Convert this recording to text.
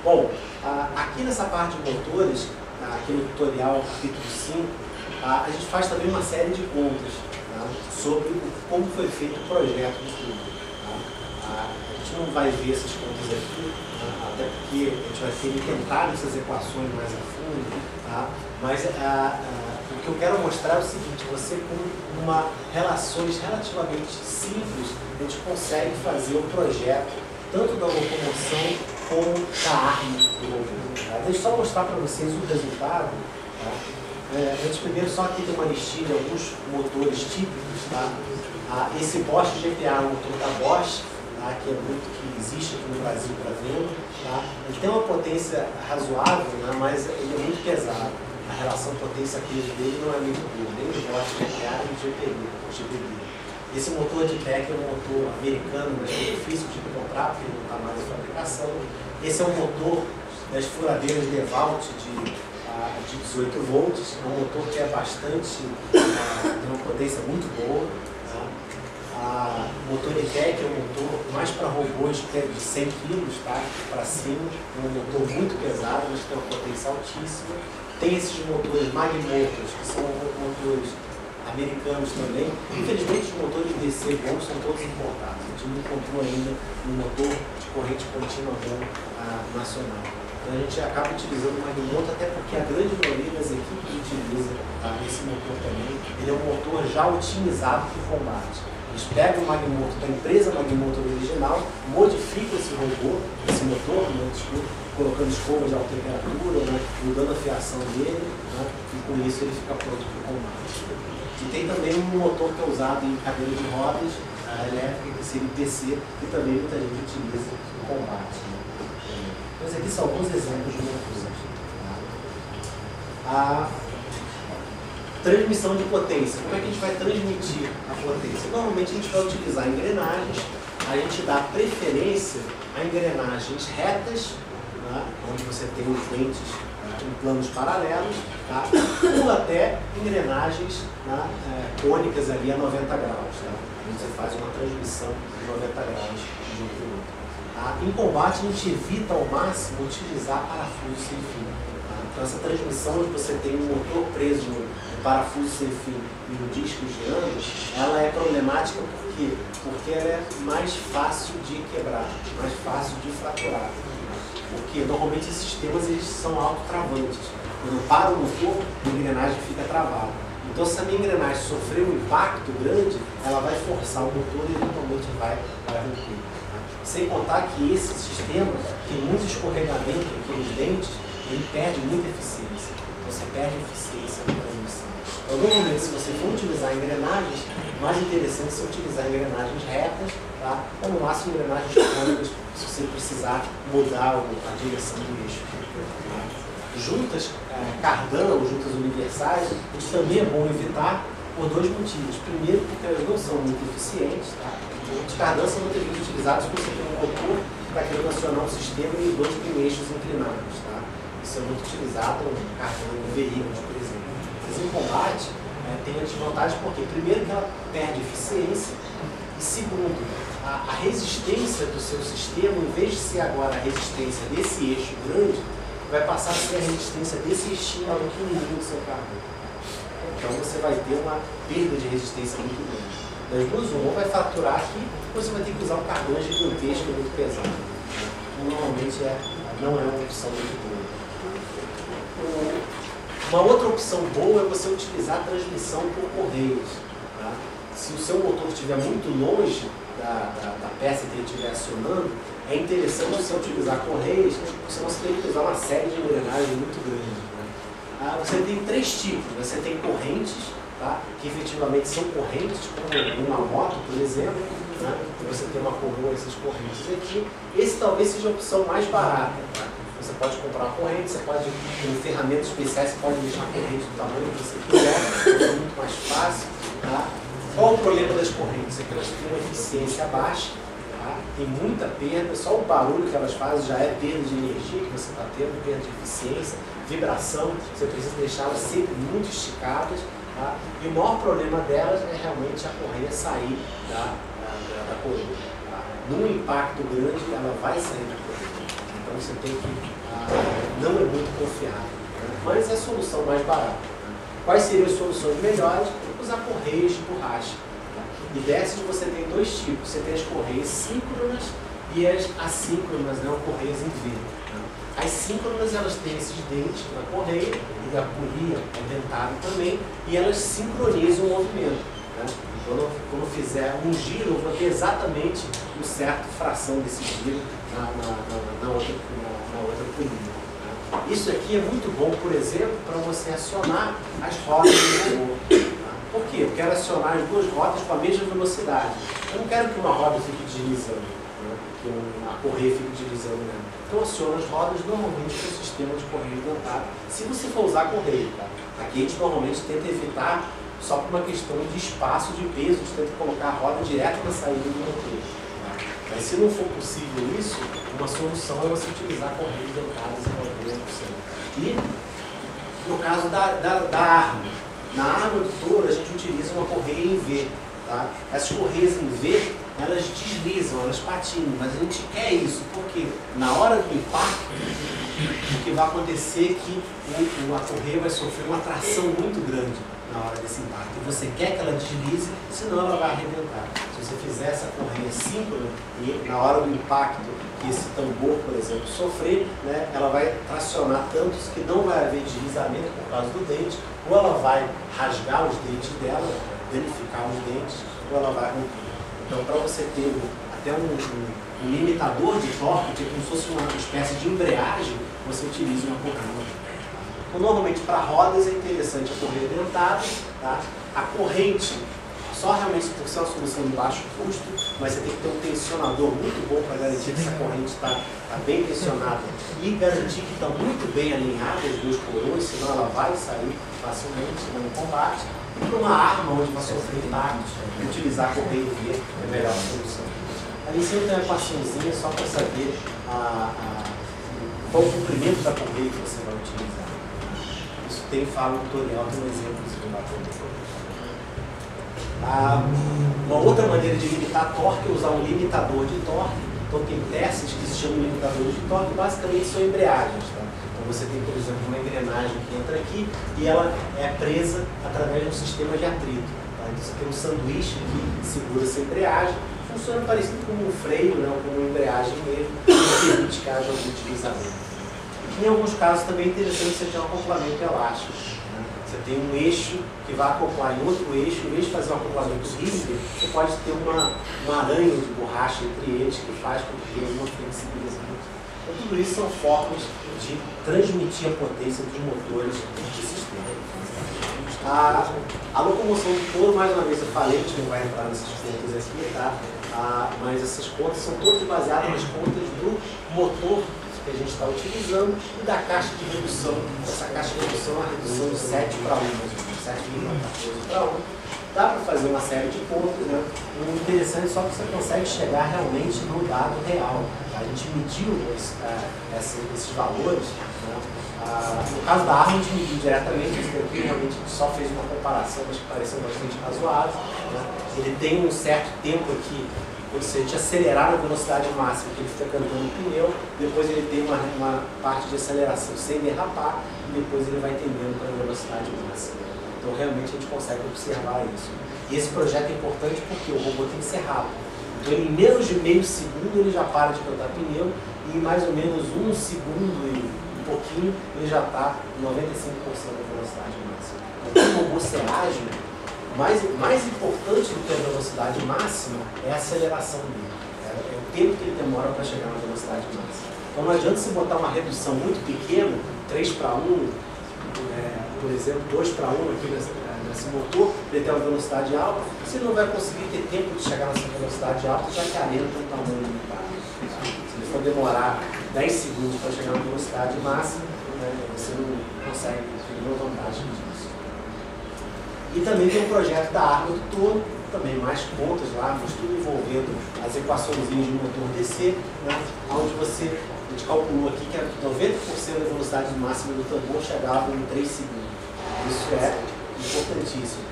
Bom, aqui nessa parte de motores, aqui no tutorial capítulo 5, a gente faz também uma série de contas, tá, sobre como foi feito o projeto do tubo. Tá. A gente não vai ver essas contas aqui, tá, até porque a gente vai ter que tentar essas equações mais a fundo, tá, mas o que eu quero mostrar é o seguinte: você com relações relativamente simples, a gente consegue fazer o projeto tanto da locomoção como da arma do robô. Tá? Deixa eu só mostrar para vocês o resultado. Tá? A gente primeiro só aqui tem uma listinha de alguns motores típicos. Tá? Esse Bosch GTA é um motor da Bosch, tá? Que é muito que existe aqui no Brasil para venda. Tá? Ele tem uma potência razoável, né? Mas ele é muito pesado. A relação potência-peso dele não é muito boa, nem o Bosch GTA e o GPD. Esse motor de PEC é um motor americano, mas é difícil de encontrar, porque ele não está mais em fabricação. Esse é um motor das furadeiras DeWalt de 18 volts, é um motor que é bastante, tem uma potência muito boa. Tá? O motor de PEC é um motor mais para robôs que é de 100 kg, tá? Para cima, é um motor muito pesado, mas tem uma potência altíssima. Tem esses motores Magmotors, que são motores americanos também. Infelizmente os motores DC bons são todos importados. A gente não encontrou ainda um motor de corrente contínua bom nacional. Então a gente acaba utilizando o Magmotor, até porque a grande maioria das equipes utiliza esse motor também. Ele é um motor já otimizado para o combate. Eles pegam o Magmotor da empresa Magmotor original, modificam esse robô, esse motor, né, colocando escovas de alta temperatura, né, mudando a fiação dele, né, e com isso ele fica pronto para o combate. E tem também um motor que é usado em cadeira de rodas elétrica, que seria o PC, que também muita gente utiliza no combate. Né. Então, aqui são alguns exemplos de motores. A transmissão de potência. Como é que a gente vai transmitir a potência? Normalmente a gente vai utilizar engrenagens, a gente dá preferência a engrenagens retas, né, onde você tem os dentes em planos paralelos, tá, ou até engrenagens, né, cônicas ali a 90 graus. Tá? Você faz uma transmissão de 90 graus de um para o outro. Tá? Em combate a gente evita ao máximo utilizar parafuso sem fio. Tá? Então essa transmissão onde você tem um motor preso no parafuso sem fio e o disco girando, ela é problemática porque ela é mais fácil de quebrar, mais fácil de fraturar. Porque normalmente esses sistemas eles são autotravantes. Quando para o motor, a engrenagem fica travada. Então se a minha engrenagem sofrer um impacto grande, ela vai forçar o motor e eventualmente vai romper. Sem contar que esse sistema tem muito escorregamento aqui nos dentes, ele perde muita eficiência. Você perde eficiência na transmissão. Então, normalmente, se você for utilizar engrenagens, mais interessante é você utilizar engrenagens retas, tá? Ou no máximo engrenagens cônicas, se você precisar mudar a direção do eixo. Tá? Juntas Cardan ou juntas universais, isso também é bom evitar por dois motivos. Primeiro, porque elas não são muito eficientes. Tá? Os Cardan são muitas vezes utilizados quando você tem um motor que está querendo acionar um sistema e dois tem eixos inclinados. Tá? Isso é muito utilizado em Cardan em veículos, por exemplo. Mas em combate, tem a desvantagem porque, primeiro, que ela perde eficiência, e segundo, a resistência do seu sistema, em vez de ser agora a resistência desse eixo grande, vai passar a ser a resistência desse eixinho pequenininho do seu carro. Então você vai ter uma perda de resistência muito grande. Das duas, uma vai fraturar aqui, ou você vai ter que usar um cardan gigantesco e muito pesado. Normalmente não é uma opção muito boa. Uma outra opção boa é você utilizar a transmissão por correios. Tá? Se o seu motor estiver muito longe da peça que ele estiver acionando, é interessante você utilizar correios, senão você tem que usar uma série de engrenagens muito grande. Né? Você tem três tipos. Você tem correntes, tá? Que efetivamente são correntes, como uma moto, por exemplo. Né? Você tem uma coroa, essas correntes aqui. Esse talvez seja a opção mais barata. Tá? Você pode comprar uma corrente, você pode, com ferramentas especiais, você pode deixar a corrente do tamanho que você quiser, é muito mais fácil. Tá? Qual o problema das correntes? É que elas têm uma eficiência baixa, tá? Tem muita perda, só o barulho que elas fazem já é perda de energia que você está tendo, perda de eficiência, vibração, você precisa deixá-las sempre muito esticadas. Tá? E o maior problema delas é realmente a correia sair da coroa. Tá? num impacto grande, ela vai sair da correia. Então você tem que, não é muito confiável, né? Mas é a solução mais barata. Né? Quais seriam as soluções melhores? Usar correias de borracha. Tá? E dessas você tem dois tipos, você tem as correias síncronas e as assíncronas, né? Ou correias em V. Né? As síncronas, elas têm esses dentes na correia, e a polia é dentada também, e elas sincronizam o movimento. Né? Quando fizer um giro, eu vou ter exatamente uma certa fração desse giro na outra polia. Né? Isso aqui é muito bom, por exemplo, para você acionar as rodas do motor. Tá? Por quê? Eu quero acionar as duas rodas com a mesma velocidade. Eu não quero que uma roda fique deslizando, né? Que uma correia fique deslizando nela. Então aciona as rodas normalmente com o sistema de correia dentado, se você for usar correia. Tá? Aqui a gente normalmente tenta evitar só por uma questão de espaço, de peso, a gente tenta colocar a roda direto na saída do motor. Tá? Mas se não for possível isso, uma solução é você utilizar correias dentadas em 90%. E no caso da arma, na arma do touro a gente utiliza uma correia em V. Tá? Essas correias em V, elas deslizam, elas patinam, mas a gente quer isso, porque na hora do impacto, o que vai acontecer é que a correia vai sofrer uma tração muito grande na hora desse impacto. E você quer que ela deslize, senão ela vai arrebentar. Se você fizer essa correia síncrona e na hora do impacto que esse tambor, por exemplo, sofrer, né, ela vai tracionar tantos que não vai haver deslizamento por causa do dente, ou ela vai rasgar os dentes dela, danificar os dentes, ou ela vai romper. Então, para você ter até um limitador de torque, que é como se fosse uma espécie de embreagem, você utiliza uma correia. Então, normalmente, para rodas é interessante a correia dentada. Tá? A corrente, só realmente por ser uma solução de baixo custo, mas você tem que ter um tensionador muito bom para garantir que essa corrente está bem tensionada e garantir que estão muito bem alinhadas as duas coroas, senão ela vai sair facilmente no combate. E para uma arma onde vai sofrer impacto, utilizar a correia V é a melhor solução. Ali em cima tem uma equaçãozinha só para saber qual o comprimento da correia que você vai utilizar. Isso tem fala no tutorial, tem um exemplo lá também. Uma outra maneira de limitar torque é usar um limitador de torque. Então tem peças que se chamam limitadores de torque, basicamente são embreagens. Tá? Então você tem, por exemplo, uma engrenagem que entra aqui e ela é presa através de um sistema de atrito. Tá? Então você tem um sanduíche que segura essa embreagem, funciona parecido como um freio, né? Ou como uma embreagem mesmo, que permite que haja algum deslizamento. Em alguns casos também é interessante você ter um acoplamento elástico. Né? Você tem um eixo que vai acoplar em outro eixo, em vez de fazer um acoplamento rígido, você pode ter uma aranha de borracha entre eles que faz com que tenha uma flexibilização. Então tudo isso são formas de transmitir a potência dos motores de sistema. A locomoção do touro, mais uma vez eu falei, a gente não vai entrar nessas contas aqui, tá? Mas essas contas são todas baseadas nas contas do motor que a gente está utilizando e da caixa de redução. Essa caixa de redução é uma redução de 7 para 1, 7,14 para 1. Dá para fazer uma série de contas, né? O interessante é só que você consegue chegar realmente no dado real. A gente mediu esses valores. Né? No caso da arma, a gente mediu diretamente, isso daqui realmente a gente só fez uma comparação, mas que pareceu bastante razoável. Né? Ele tem um certo tempo aqui, se a gente acelerar na velocidade máxima, que ele fica cantando o pneu, depois ele tem uma parte de aceleração sem derrapar, e depois ele vai tendendo para a velocidade máxima. Então realmente a gente consegue observar isso. E esse projeto é importante porque o robô tem que ser rápido. Então em menos de meio segundo ele já para de cantar pneu, e em mais ou menos 1 segundo e um pouquinho ele já está em 95% da velocidade máxima. Então o robô ser ágil, mais importante do que a velocidade máxima é a aceleração dele. É o tempo que ele demora para chegar na velocidade máxima. Então não adianta você botar uma redução muito pequena, 3 para 1, por exemplo, 2 para 1 aqui nesse motor, ele tem uma velocidade alta, você não vai conseguir ter tempo de chegar nessa velocidade alta, já que a arena tem um tamanho limitado. Se ele for demorar 10 segundos para chegar na velocidade máxima, você não consegue ter nenhuma vantagem disso. E também tem um projeto da arma do touro, também mais contas lá, mas tudo envolvendo as equações de motor DC, né, onde a gente calculou aqui que 90% da velocidade máxima do tambor chegava em 3 segundos. Isso é importantíssimo.